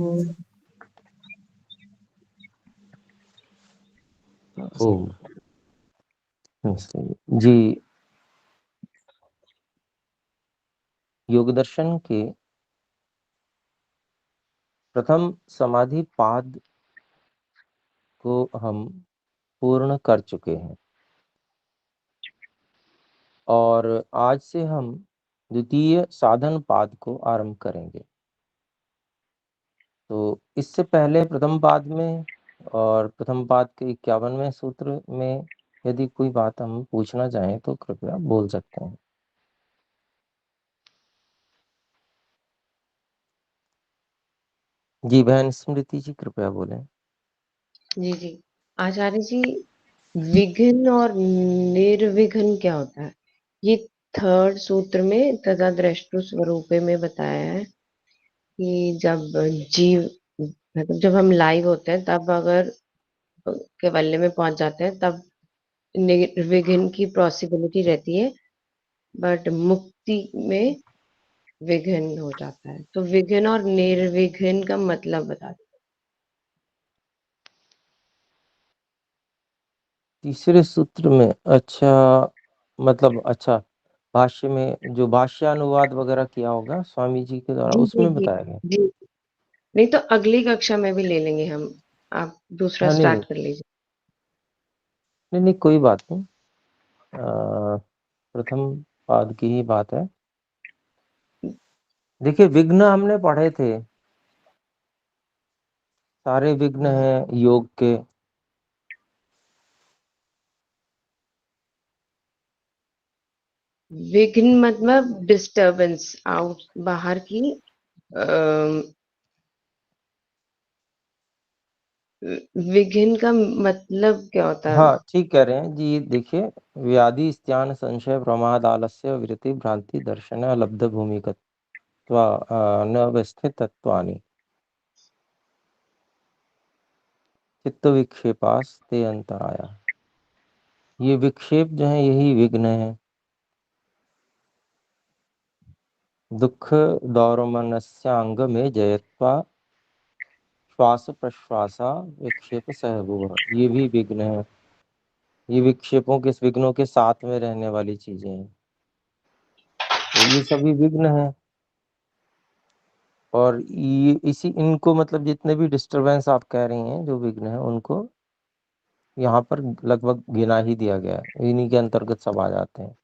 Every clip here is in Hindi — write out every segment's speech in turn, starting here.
ओम जी। योग दर्शन के प्रथम समाधि पाद को हम पूर्ण कर चुके हैं और आज से हम द्वितीय साधन पाद को आरंभ करेंगे। तो इससे पहले प्रथम पाद में और प्रथम पाद के 51वें सूत्र में यदि कोई बात हम पूछना चाहें तो कृपया बोल सकते हैं। जी बहन स्मृति जी कृपया बोलें। जी जी आचार्य जी, विघ्न और निर्विघ्न क्या होता है? ये थर्ड सूत्र में तथा दृष्टु स्वरूपे में बताया है कि जब जीव मतलब जब हम लाइव होते हैं तब अगर कैवल्य में पहुंच जाते हैं तब निर्विघ्न की पॉसिबिलिटी रहती है, बट मुक्ति में विघ्न हो जाता है। तो विघ्न और निर्विघ्न का मतलब बता दो। तीसरे सूत्र में अच्छा भाष्य में जो भाष्यानुवाद वगैरह किया होगा स्वामी जी के द्वारा जी जी उसमें जी बताया गया। जी। नहीं तो अगली कक्षा में भी ले लेंगे हम, आप दूसरा हाँ नहीं स्टार्ट कर लीजिए। नहीं नहीं कोई बात नहीं। प्रथम पाद की ही बात है। देखिए विघ्न हमने पढ़े थे, सारे विघ्न हैं योग के। विघ्न मतलब डिस्टरबेंस, आउट बाहर की। विघ्न का मतलब क्या होता है? हाँ ठीक कह रहे हैं जी। देखिए व्याधि स्त्यान संशय प्रमाद आलस्य वृत्ति भ्रांति दर्शन लब्ध भूमिकत्वा न व्यस्थितत्वानि चित्त विक्षेपास ते अंतराया। ये विक्षेप जो है यही विघ्न है। दुख दौर्मनस्यांग में जयत्वा श्वास प्रश्वासा विक्षेप सहभुव, ये भी विघ्न है। ये विक्षेपों के विघ्नों के साथ में रहने वाली चीजें हैं, तो ये सभी विघ्न है। और ये इसी इनको मतलब जितने भी डिस्टरबेंस आप कह रही हैं जो विघ्न है उनको यहाँ पर लगभग गिना ही दिया गया है, इन्हीं के अंतर्गत सब आ जाते हैं।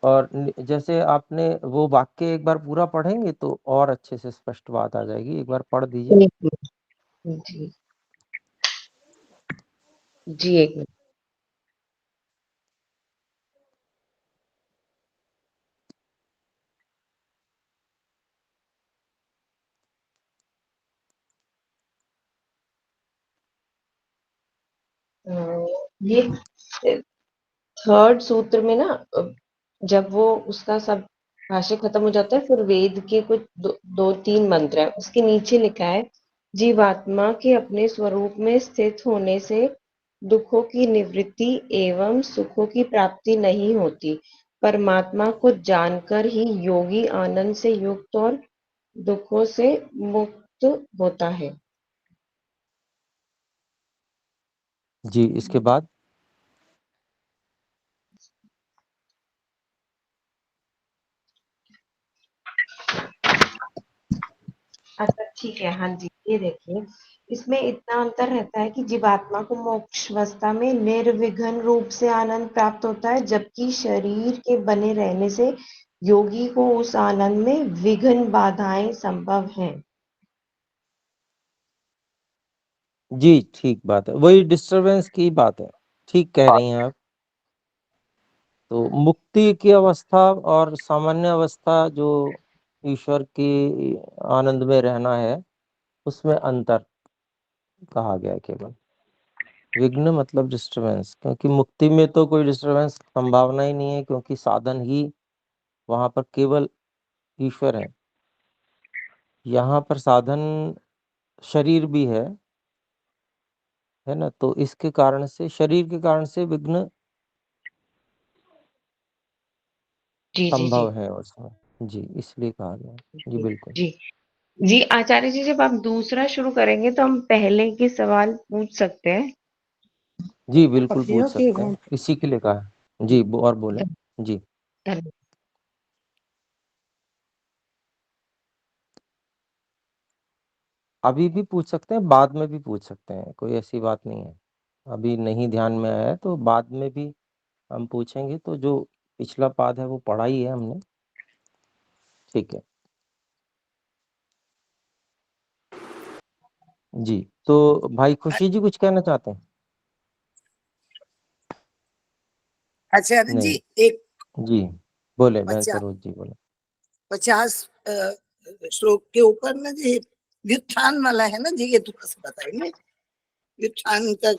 और जैसे आपने वो वाक्य एक बार पूरा पढ़ेंगे तो और अच्छे से स्पष्ट बात आ जाएगी। एक बार पढ़ दीजिए। जी जी एक मिनट। ये थर्ड सूत्र में ना, जब वो उसका सब भाष्य खत्म हो जाता है फिर वेद के कुछ दो तीन मंत्र है, उसके नीचे लिखा है जीवात्मा के अपने स्वरूप में स्थित होने से दुखों की निवृत्ति एवं सुखों की प्राप्ति नहीं होती। परमात्मा को जानकर ही योगी आनंद से युक्त और दुखों से मुक्त होता है। जी इसके बाद अच्छा ठीक है, हाँ जी, ये देखिए इसमें इतना अंतर रहता है कि जीवात्मा को मोक्ष अवस्था में निर्विघ्न रूप से आनंद प्राप्त होता है, जबकि शरीर के बने रहने से योगी को उस आनंद में विघ्न बाधाएं संभव हैं। जी ठीक बात है, वही डिस्टरबेंस की बात है। ठीक कह रही हैं आप। तो मुक्ति की अवस्था और सामान्य अवस्था जो ईश्वर की आनंद में रहना है उसमें अंतर कहा गया है केवल। विघ्न मतलब डिस्टरबेंस, क्योंकि मुक्ति में तो कोई डिस्टरबेंस संभावना ही नहीं है, क्योंकि साधन ही वहां पर केवल ईश्वर है। यहाँ पर साधन शरीर भी है ना, तो इसके कारण से शरीर के कारण से विघ्न जी जी जी संभव है उसमें। जी इसलिए कहा गया। जी बिल्कुल। जी। जी आचार्य जी, जब आप दूसरा शुरू करेंगे तो हम पहले के सवाल पूछ सकते हैं। जी बिल्कुल पतियों पूछ के सकते गुण। हैं, इसी के लिए कहा है जी। और बोले जी। धन्यवाद। अभी भी पूछ सकते हैं, बाद में भी पूछ सकते हैं, कोई ऐसी बात नहीं है। अभी नहीं ध्यान में आया है तो बाद में भी हम पूछेंगे। तो जो पिछला पाद है वो पढ़ा ही है हमने, ठीक है जी। तो भाई खुशी जी कुछ कहना चाहते हैं? आचार्य जी, नहीं एक जी, बोले बहन 50 सरोज जी बोले। 50 श्लोक के ऊपर ना जी व्युत्थान वाला है ना जी, ये थोड़ा सा बताइए व्युत्थान का।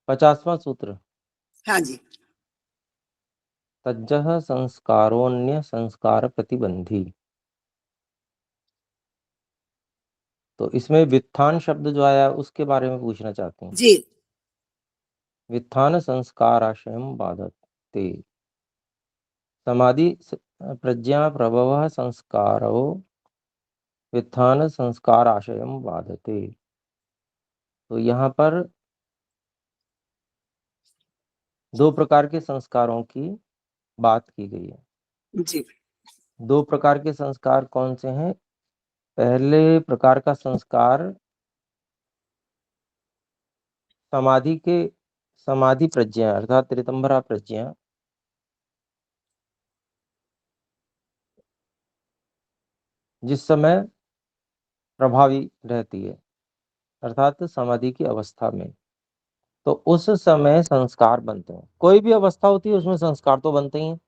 50वां सूत्र। हाँ जी। तज्जः संस्कारोन्य संस्कार प्रतिबंधी। तो इसमें व्युत्थान शब्द जो आया उसके बारे में पूछना चाहते हैं। जी व्युत्थान संस्काराशयम बाधते। समाधि प्रज्ञा प्रभव संस्कारो व्युत्थान संस्काराशयम बाधते। तो यहाँ पर दो प्रकार के संस्कारों की बात की गई है। जी दो प्रकार के संस्कार कौन से हैं? पहले प्रकार का संस्कार समाधि के समाधि प्रज्ञा अर्थात ऋतंभरा प्रज्ञा, जिस समय प्रभावी रहती है अर्थात समाधि की अवस्था में, तो उस समय संस्कार बनते हैं। कोई भी अवस्था होती है उसमें संस्कार तो बनते ही हैं।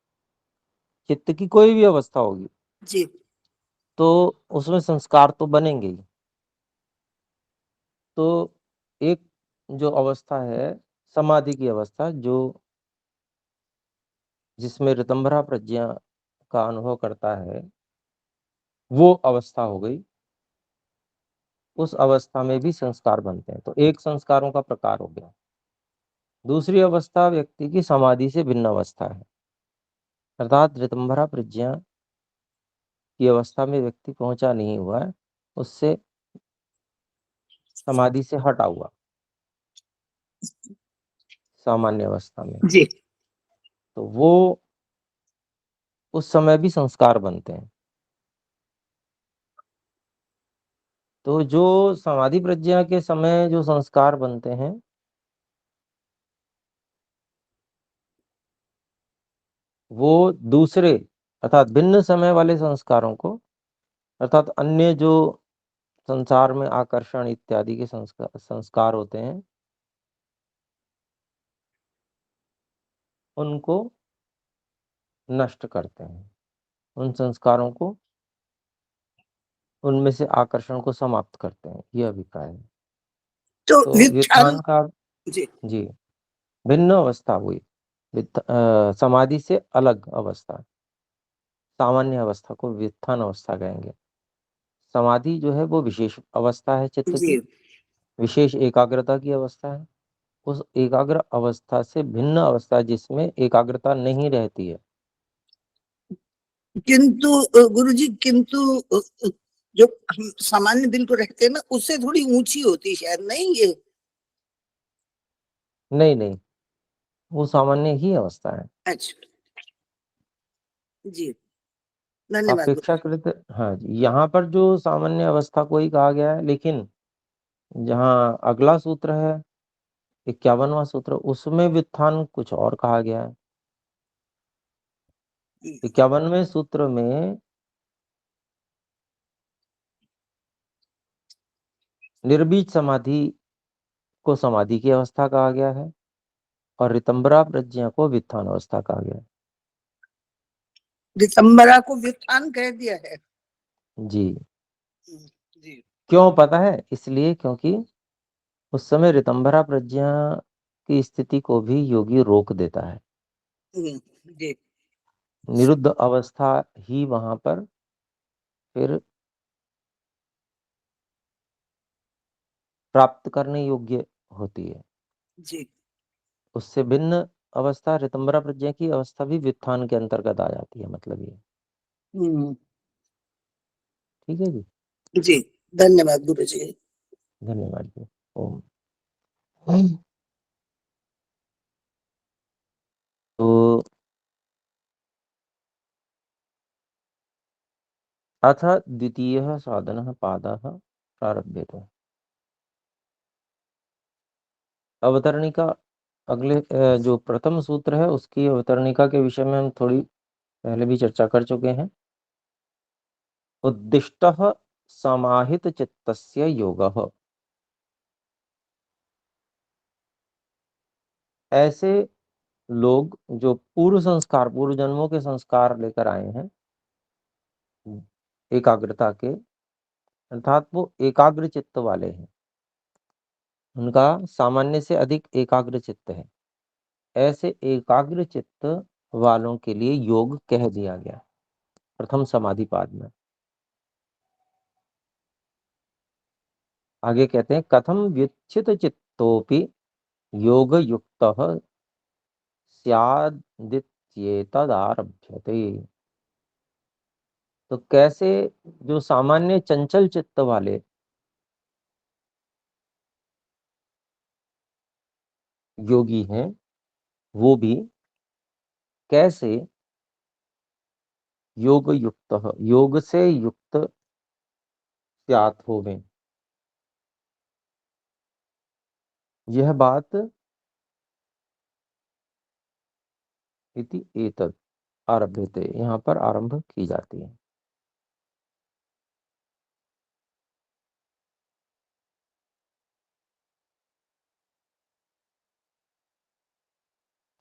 चित्त की कोई भी अवस्था होगी जी तो उसमें संस्कार तो बनेंगे ही। तो एक जो अवस्था है समाधि की अवस्था, जो जिसमें ऋतंभरा प्रज्ञा का अनुभव करता है, वो अवस्था हो गई। उस अवस्था में भी संस्कार बनते हैं। तो एक संस्कारों का प्रकार हो गया। दूसरी अवस्था व्यक्ति की समाधि से भिन्न अवस्था है, अर्थात ऋतंभरा प्रज्ञा की अवस्था में व्यक्ति पहुंचा नहीं हुआ है, उससे समाधि से हटा हुआ सामान्य अवस्था में, जी तो वो उस समय भी संस्कार बनते हैं। तो जो समाधि प्रज्ञा के समय जो संस्कार बनते हैं वो दूसरे अर्थात भिन्न समय वाले संस्कारों को, अर्थात अन्य जो संसार में आकर्षण इत्यादि के संस्कार संस्कार होते हैं, उनको नष्ट करते हैं। उन संस्कारों को, उनमें से आकर्षण को समाप्त करते हैं, यह अभिप्राय है। तो तो व्युत्थान। व्युत्थान का जी जी भिन्न अवस्था हुई, समाधि से अलग अवस्था, सामान्य अवस्था को व्युत्थान अवस्था कहेंगे। समाधि जो है वो विशेष अवस्था है चित्त की, जी विशेष एकाग्रता की अवस्था है। उस एकाग्र अवस्था से भिन्न अवस्था जिसमें एकाग्रता नहीं रहती है। किंतु गुरुजी, किंतु जो हम सामान्य दिल को रखते हैं ना, उससे थोड़ी ऊंची होती है शायद, नहीं ये? नहीं नहीं, वो सामान्य ही अवस्था है। अच्छा जी, धन्यवाद गुरु। अपेक्षाकृत हाँ जी, यहाँ पर जो सामान्य अवस्था को ही कहा गया है, लेकिन जहाँ अगला सूत्र है 51वां सूत्र, उसमें व्युत्थान कुछ और कहा गया है। 51वें सूत्र में निर्बीज समाधि को समाधि की अवस्था कहा गया है और ऋतंभरा प्रज्ञा को व्युत्थान अवस्था कहा गया है। दिसंबरा को व्युत्थान कह दिया है। जी जी क्यों पता है? इसलिए क्योंकि उस समय ऋतंभरा प्रज्ञा की स्थिति को भी योगी रोक देता है। जी निरुद्ध अवस्था ही वहां पर फिर प्राप्त करने योग्य होती है। जी उससे भिन्न अवस्था ऋतंभरा प्रज्ञा की अवस्था भी व्युत्थान के अंतर्गत आ जाती है, मतलब ये। हम्म ठीक है जी। जी, धन्यवाद गुरु जी। धन्यवाद जी। ओम। तो अथ द्वितीयः साधनः पादः प्रारभ्यते। अवतरणिका अगले जो प्रथम सूत्र है उसकी अवतरणिका के विषय में हम थोड़ी पहले भी चर्चा कर चुके हैं। उद्दिष्टः समाहित चित्तस्य योगः। ऐसे लोग जो पूर्व संस्कार, पूर्व जन्मों के संस्कार लेकर आए हैं एकाग्रता के, अर्थात वो एकाग्र चित्त वाले हैं, उनका सामान्य से अधिक एकाग्र चित्त है। ऐसे एकाग्र चित्त वालों के लिए योग कह दिया गया प्रथम समाधि पाद में। आगे कहते हैं कथम व्युत्थित चित्तोपि योग युक्तः स्यादित्येतदारभ्यते। तो कैसे जो सामान्य चंचल चित्त वाले योगी हैं वो भी कैसे योग युक्त, योग से युक्त स्यात् होवें। यह बात इति एतद आरभ्यते, यहाँ पर आरंभ की जाती है।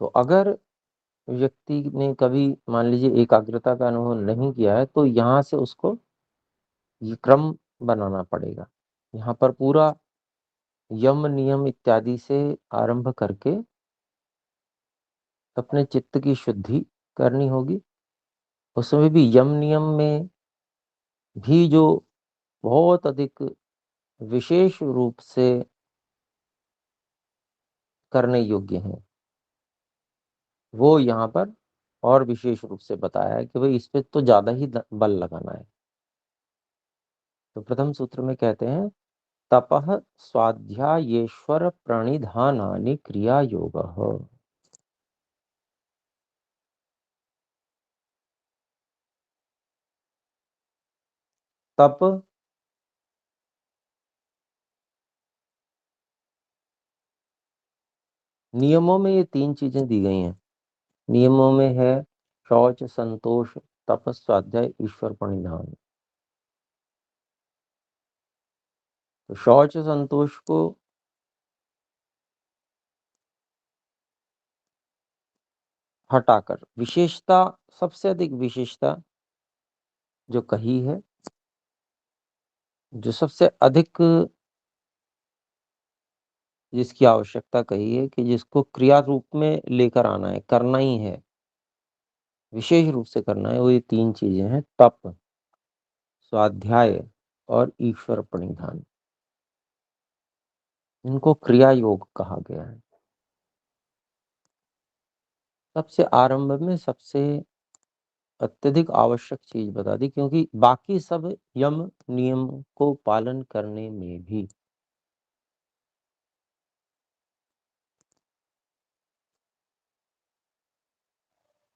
तो अगर व्यक्ति ने कभी मान लीजिए एकाग्रता का अनुभव नहीं किया है तो यहाँ से उसको ये क्रम बनाना पड़ेगा। यहाँ पर पूरा यम नियम इत्यादि से आरंभ करके अपने चित्त की शुद्धि करनी होगी। उसमें भी यम नियम में भी जो बहुत अधिक विशेष रूप से करने योग्य हैं वो यहाँ पर और विशेष रूप से बताया है कि भाई इस पे तो ज्यादा ही बल लगाना है। तो प्रथम सूत्र में कहते हैं तपः स्वाध्यायेश्वर प्रणिधानानि क्रिया योगः। तप, नियमों में ये तीन चीजें दी गई हैं। नियमों में है शौच, संतोष, तप, स्वाध्याय, ईश्वर प्रणिधान। तो शौच संतोष को हटाकर विशेषता, सबसे अधिक विशेषता जो कही है, जो सबसे अधिक जिसकी आवश्यकता कही है कि जिसको क्रिया रूप में लेकर आना है, करना ही है, विशेष रूप से करना है, वो ये तीन चीजें हैं तप, स्वाध्याय और ईश्वर प्रणिधान। इनको क्रिया योग कहा गया है। सबसे आरंभ में सबसे अत्यधिक आवश्यक चीज बता दी, क्योंकि बाकी सब यम नियम को पालन करने में भी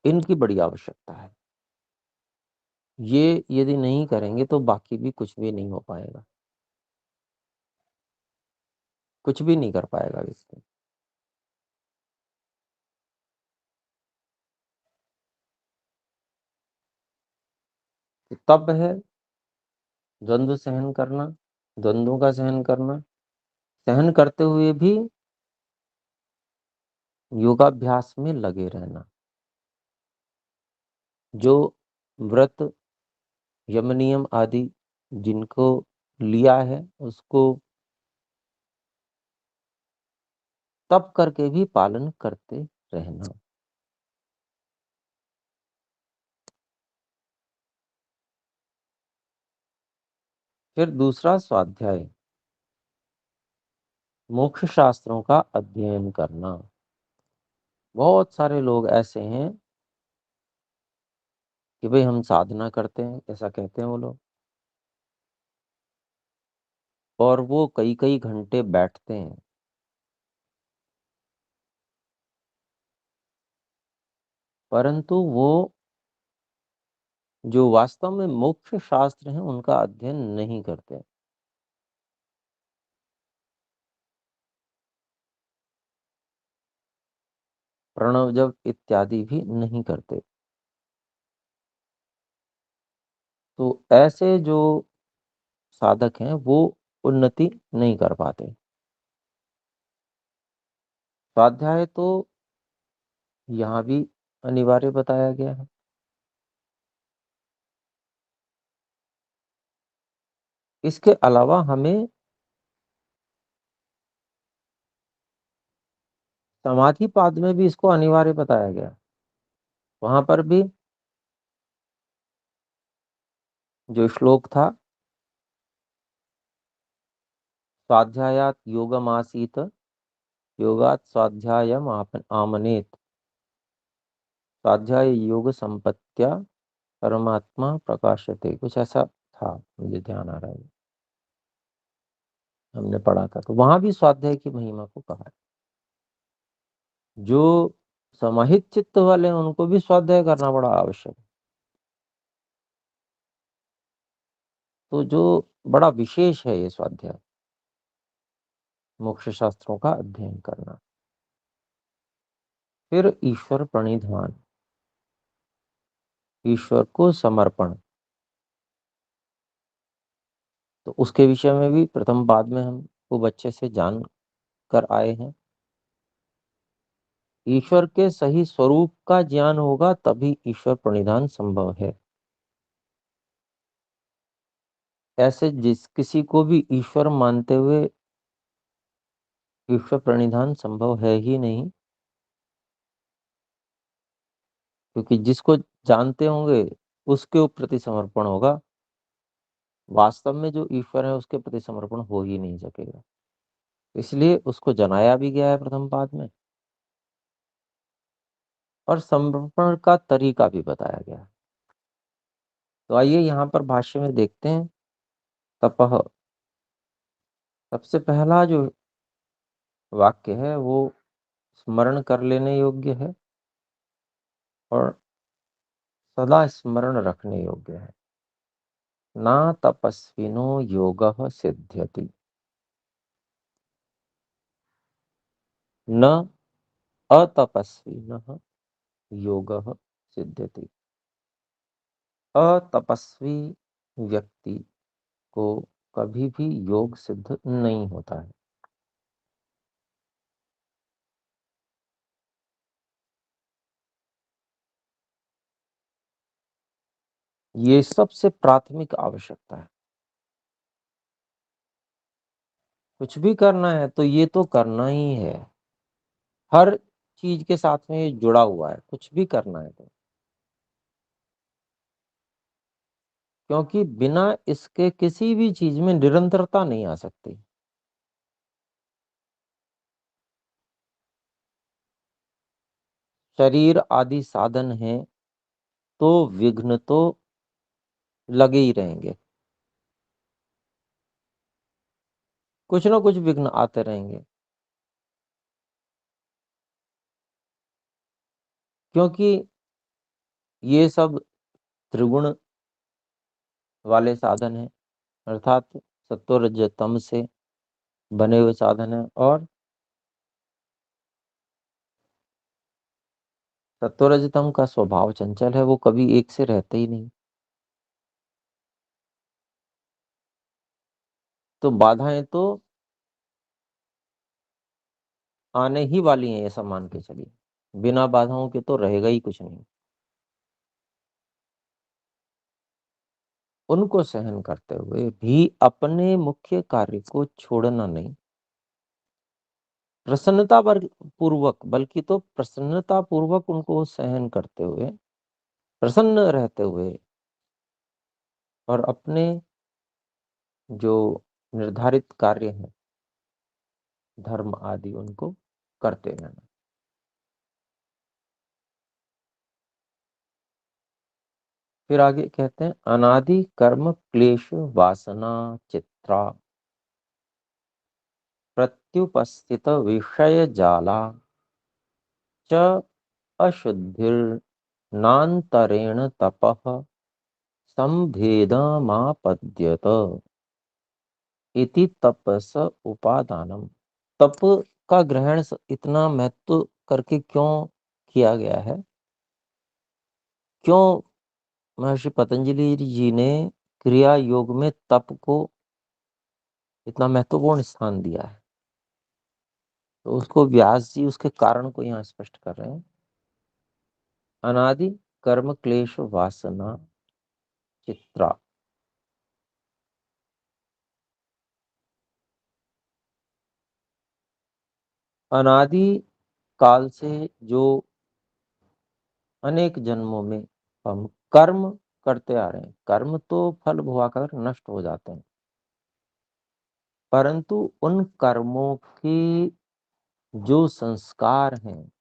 इनकी बड़ी आवश्यकता है। ये यदि नहीं करेंगे तो बाकी भी कुछ भी नहीं हो पाएगा, कुछ भी नहीं कर पाएगा व्यक्ति। तो तब है द्वंद्व सहन करना, द्वंद्वों का सहन करना, सहन करते हुए भी योगाभ्यास में लगे रहना। जो व्रत, यम नियम आदि जिनको लिया है उसको तप करके भी पालन करते रहना। फिर दूसरा स्वाध्याय, मोक्ष शास्त्रों का अध्ययन करना। बहुत सारे लोग ऐसे हैं कि भाई हम साधना करते हैं, ऐसा कहते हैं वो लोग, और वो कई कई घंटे बैठते हैं। परंतु वो जो वास्तव में मोक्ष शास्त्र हैं उनका अध्ययन नहीं करते। प्रणव जप इत्यादि भी नहीं करते। तो ऐसे जो साधक हैं वो उन्नति नहीं कर पाते। स्वाध्याय तो यहाँ भी अनिवार्य बताया गया है। इसके अलावा हमें समाधि पाद में भी इसको अनिवार्य बताया गया। वहां पर भी जो श्लोक था, स्वाध्यायात योगमासीत योगात स्वाध्यायम आमनेत, स्वाध्याय योग संपत्त्या परमात्मा प्रकाशते, कुछ ऐसा था, मुझे ध्यान आ रहा है, हमने पढ़ा था। तो वहां भी स्वाध्याय की महिमा को कहा है। जो समाहित चित्त वाले हैं उनको भी स्वाध्याय करना बड़ा आवश्यक है। तो जो बड़ा विशेष है ये स्वाध्याय, मोक्ष शास्त्रों का अध्ययन करना। फिर ईश्वर प्रणिधान, ईश्वर को समर्पण। तो उसके विषय में भी प्रथम पाद में हम खूब अच्छे से जान कर आए हैं। ईश्वर के सही स्वरूप का ज्ञान होगा तभी ईश्वर प्रणिधान संभव है। ऐसे जिस किसी को भी ईश्वर मानते हुए ईश्वर प्रणिधान संभव है ही नहीं, क्योंकि जिसको जानते होंगे उसके प्रति समर्पण होगा। वास्तव में जो ईश्वर है उसके प्रति समर्पण हो ही नहीं सकेगा। इसलिए उसको जनाया भी गया है प्रथम पाद में, और समर्पण का तरीका भी बताया गया है। तो आइए यहाँ पर भाष्य में देखते हैं। तपह, सबसे पहला जो वाक्य है वो स्मरण कर लेने योग्य है और सदा स्मरण रखने योग्य है। ना तपस्विनो योगः सिद्ध्यति, न अतपस्विनः योगः सिद्ध्यति। अतपस्वी व्यक्ति को कभी भी योग सिद्ध नहीं होता है। ये सबसे प्राथमिक आवश्यकता है। कुछ भी करना है तो ये तो करना ही है, हर चीज के साथ में ये जुड़ा हुआ है। कुछ भी करना है तो, क्योंकि बिना इसके किसी भी चीज में निरंतरता नहीं आ सकती। शरीर आदि साधन है तो विघ्न तो लगे ही रहेंगे, कुछ ना कुछ विघ्न आते रहेंगे। क्योंकि ये सब त्रिगुण वाले साधन है, अर्थात सत्व रज तम से बने हुए साधन है। और सत्व रज तम का स्वभाव चंचल है, वो कभी एक से रहते ही नहीं। तो बाधाएं तो आने ही वाली हैं, ये सब मान के चलिए। बिना बाधाओं के तो रहेगा ही कुछ नहीं। उनको सहन करते हुए भी अपने मुख्य कार्य को छोड़ना नहीं, प्रसन्नता पूर्वक, बल्कि तो प्रसन्नता पूर्वक उनको सहन करते हुए, प्रसन्न रहते हुए, और अपने जो निर्धारित कार्य हैं धर्म आदि उनको करते रहना। फिर आगे कहते हैं, अनादि कर्म क्लेश वासना चित्रा प्रत्युपस्थित विषय जाला च अशुद्धिर्नान्तरेण तपः संभेदमापद्यत इति तपस उपादानम। तप का ग्रहण इतना महत्व करके क्यों किया गया है, क्यों महर्षि पतंजलि जी ने क्रिया योग में तप को इतना महत्वपूर्ण स्थान दिया है, तो उसको व्यास जी उसके कारण को यहाँ स्पष्ट कर रहे हैं। अनादि कर्म क्लेश वासना चित्रा, अनादि काल से जो अनेक जन्मों में हम कर्म करते आ रहे हैं, कर्म तो फल भोगाकर नष्ट हो जाते हैं, परंतु उन कर्मों की जो संस्कार हैं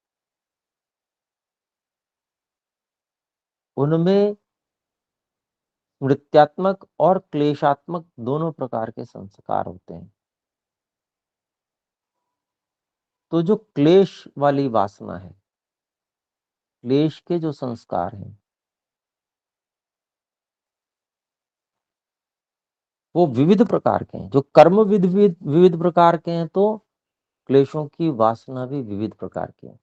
उनमें मृत्यात्मक और क्लेशात्मक दोनों प्रकार के संस्कार होते हैं। तो जो क्लेश वाली वासना है, क्लेश के जो संस्कार हैं, वो विविध प्रकार के हैं। जो कर्म विविध विविध प्रकार के हैं, तो क्लेशों की वासना भी विविध प्रकार की है।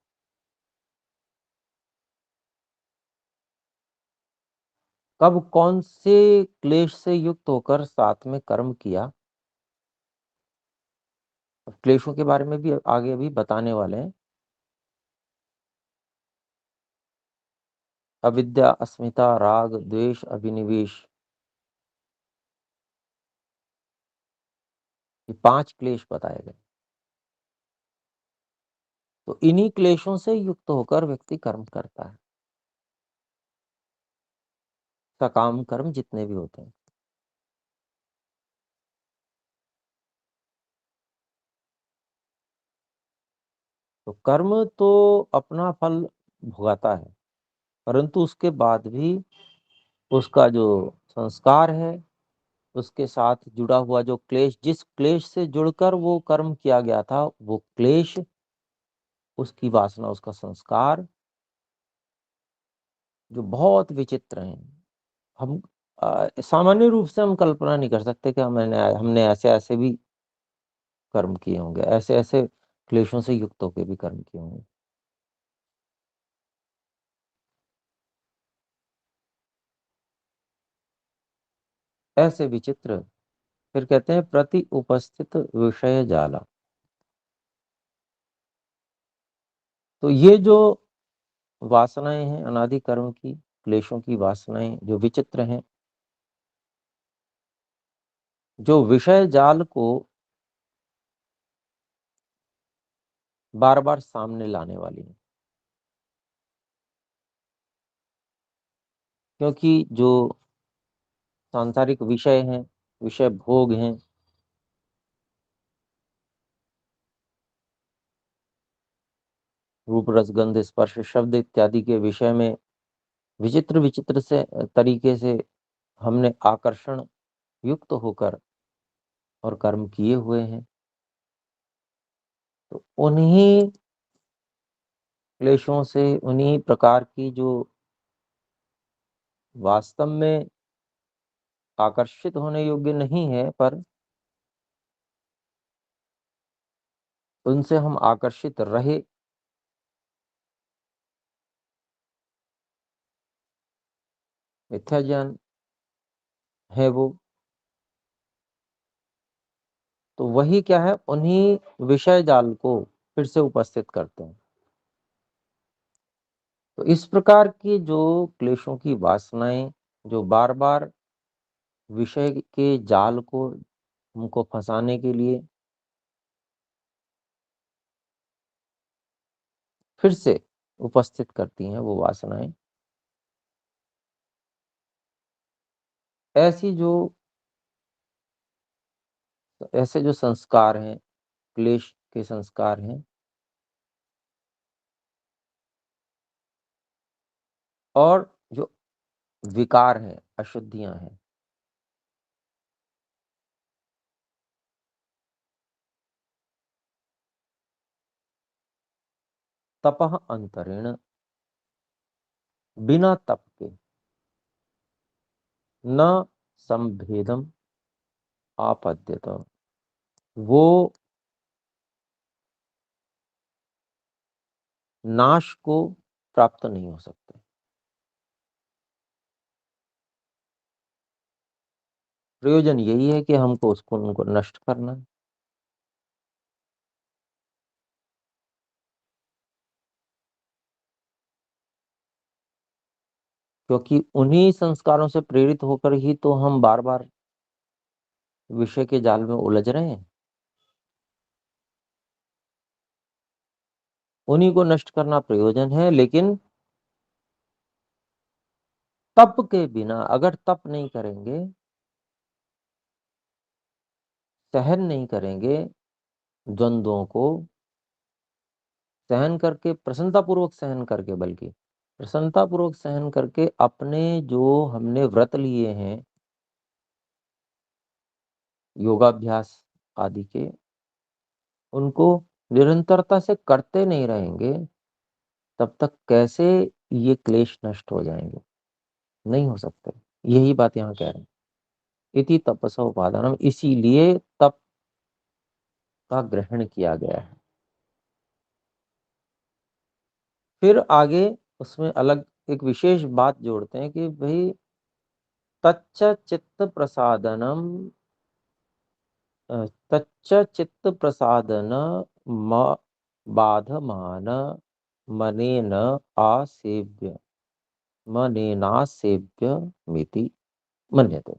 कब कौन से क्लेश से युक्त होकर साथ में कर्म किया, क्लेशों के बारे में भी आगे अभी बताने वाले हैं। अविद्या, अस्मिता, राग, द्वेष, अभिनिवेश, ये 5 क्लेश बताए गए। तो इन्हीं क्लेशों से युक्त होकर व्यक्ति कर्म करता है, सकाम कर्म जितने भी होते हैं। तो कर्म तो अपना फल भुगाता है, परंतु उसके बाद भी उसका जो संस्कार है, उसके साथ जुड़ा हुआ जो क्लेश, जिस क्लेश से जुड़कर वो कर्म किया गया था, वो क्लेश, उसकी वासना, उसका संस्कार जो बहुत विचित्र हैं। हम सामान्य रूप से हम कल्पना नहीं कर सकते कि हमने ऐसे ऐसे भी कर्म किए होंगे, ऐसे ऐसे क्लेशों से युक्त होकर भी कर्म किए होंगे। ऐसे विचित्र। फिर कहते हैं प्रति उपस्थित विषय जाला। तो ये जो वासनाएं हैं अनादि कर्म की, क्लेशों की वासनाएं जो विचित्र हैं, जो विषय जाल को बार बार सामने लाने वाली है। क्योंकि जो सांसारिक विषय हैं, विषय भोग हैं, रूप रस गंध स्पर्श शब्द इत्यादि के विषय में विचित्र विचित्र से तरीके से हमने आकर्षण युक्त होकर और कर्म किए हुए हैं। तो उन्हीं क्लेशों से, उन्हीं प्रकार की जो वास्तव में आकर्षित होने योग्य नहीं है, पर उनसे हम आकर्षित रहे, मिथ्या ज्ञान है वो। तो वही क्या है, उन्हीं विषय जाल को फिर से उपस्थित करते हैं। तो इस प्रकार की जो क्लेशों की वासनाएं, जो बार बार विषय के जाल को हमको फंसाने के लिए फिर से उपस्थित करती हैं, वो वासनाएं, ऐसी जो ऐसे जो संस्कार हैं, क्लेश के संस्कार हैं, और जो विकार हैं, अशुद्धियां हैं, तपः अंतरेण, बिना तप के न संभेदम आपद्यत, वो नाश को प्राप्त नहीं हो सकते। प्रयोजन यही है कि हमको उनको नष्ट करना है। क्योंकि उन्हीं संस्कारों से प्रेरित होकर ही तो हम बार बार विषय के जाल में उलझ रहे हैं। उन्हीं को नष्ट करना प्रयोजन है, लेकिन तप के बिना, अगर तप नहीं करेंगे, सहन नहीं करेंगे, द्वंद्वों को सहन करके, प्रसन्नतापूर्वक सहन करके, बल्कि प्रसन्नतापूर्वक सहन करके अपने जो हमने व्रत लिए हैं योगाभ्यास आदि के, उनको निरंतरता से करते नहीं रहेंगे, तब तक कैसे ये क्लेश नष्ट हो जाएंगे? नहीं हो सकते। यही बात यहाँ कह रहे हैं, इति तपसा उपादानम, इसीलिए तप का ग्रहण किया गया है। फिर आगे उसमें अलग एक विशेष बात जोड़ते हैं कि भाई तच्च चित्त प्रसादनम, तच्च चित्त प्रसादन म बाधमान मनेन आसेव्य, मनेनासेव्य मिति मन्यते।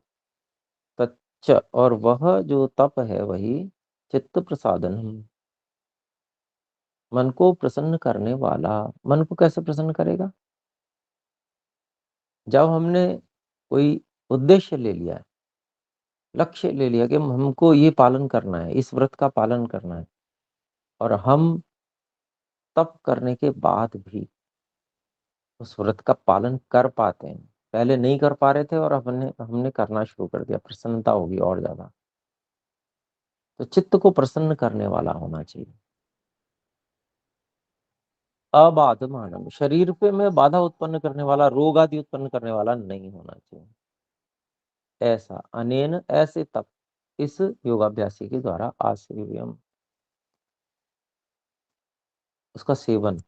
तच्च, और वह जो तप है वही चित्त प्रसादन, मन को प्रसन्न करने वाला। मन को कैसे प्रसन्न करेगा? जब हमने कोई उद्देश्य ले लिया है, लक्ष्य ले लिया कि हमको ये पालन करना है, इस व्रत का पालन करना है, और हम तप करने के बाद भी उस व्रत का पालन कर पाते हैं, पहले नहीं कर पा रहे थे और हमने करना शुरू कर दिया, प्रसन्नता होगी और ज्यादा। तो चित्त को प्रसन्न करने वाला होना चाहिए। अबाधमानम, शरीर पे में बाधा उत्पन्न करने वाला, रोग आदि उत्पन्न करने वाला नहीं होना चाहिए। ऐसा अनेन, ऐसे तप, इस योगाभ्यासी के द्वारा आसेव्यम, उसका सेवन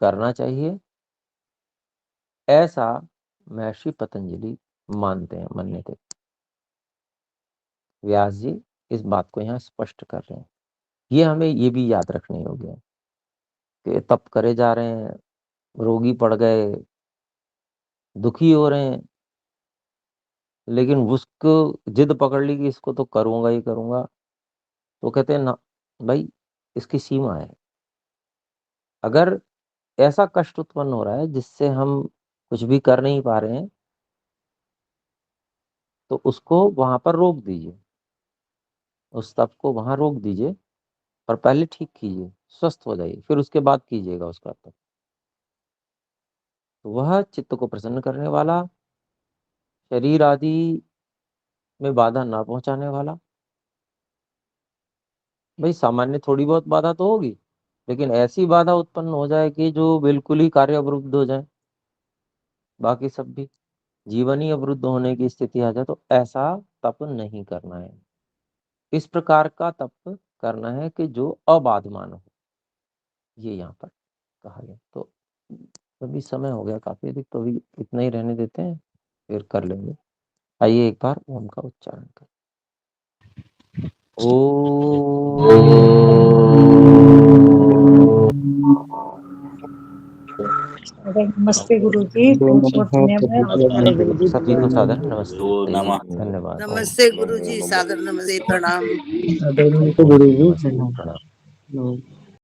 करना चाहिए, ऐसा महर्षि पतंजलि मानते हैं, मानने थे। व्यास जी इस बात को यहाँ स्पष्ट कर रहे हैं। ये हमें ये भी याद रखने योग्य है कि तप करे जा रहे हैं, रोगी पड़ गए, दुखी हो रहे हैं, लेकिन उसको जिद पकड़ ली कि इसको तो करूंगा ही करूंगा, तो कहते हैं ना भाई, इसकी सीमा है। अगर ऐसा कष्ट उत्पन्न हो रहा है जिससे हम कुछ भी कर नहीं पा रहे हैं, तो उसको वहां पर रोक दीजिए, उस तप को वहां रोक दीजिए, और पहले ठीक कीजिए, स्वस्थ हो जाइए, फिर उसके बाद कीजिएगा उसका तप। तो वह चित्त को प्रसन्न करने वाला, शरीर आदि में बाधा ना पहुंचाने वाला। भाई सामान्य थोड़ी बहुत बाधा तो होगी, लेकिन ऐसी बाधा उत्पन्न हो जाए कि जो बिल्कुल ही कार्य अवरुद्ध हो जाए, बाकी सब भी जीवन ही अवरुद्ध होने की स्थिति आ जाए, तो ऐसा तप नहीं करना है। इस प्रकार का तप करना है कि जो अबाधमान हो, ये यहाँ पर कहा गया। तो अभी समय हो गया काफी अधिक, तो अभी इतना ही रहने देते हैं, फिर कर लेंगे। आइए एक बार ओम का उच्चारण करें। नमस्ते गुरुजी, बहुत बहुत धन्यवाद। सभी को सादर नमस्ते, नमः। धन्यवाद। नमस्ते गुरुजी, सादर नमस्ते, प्रणाम। गुरुजी नमस्ते, प्रणाम।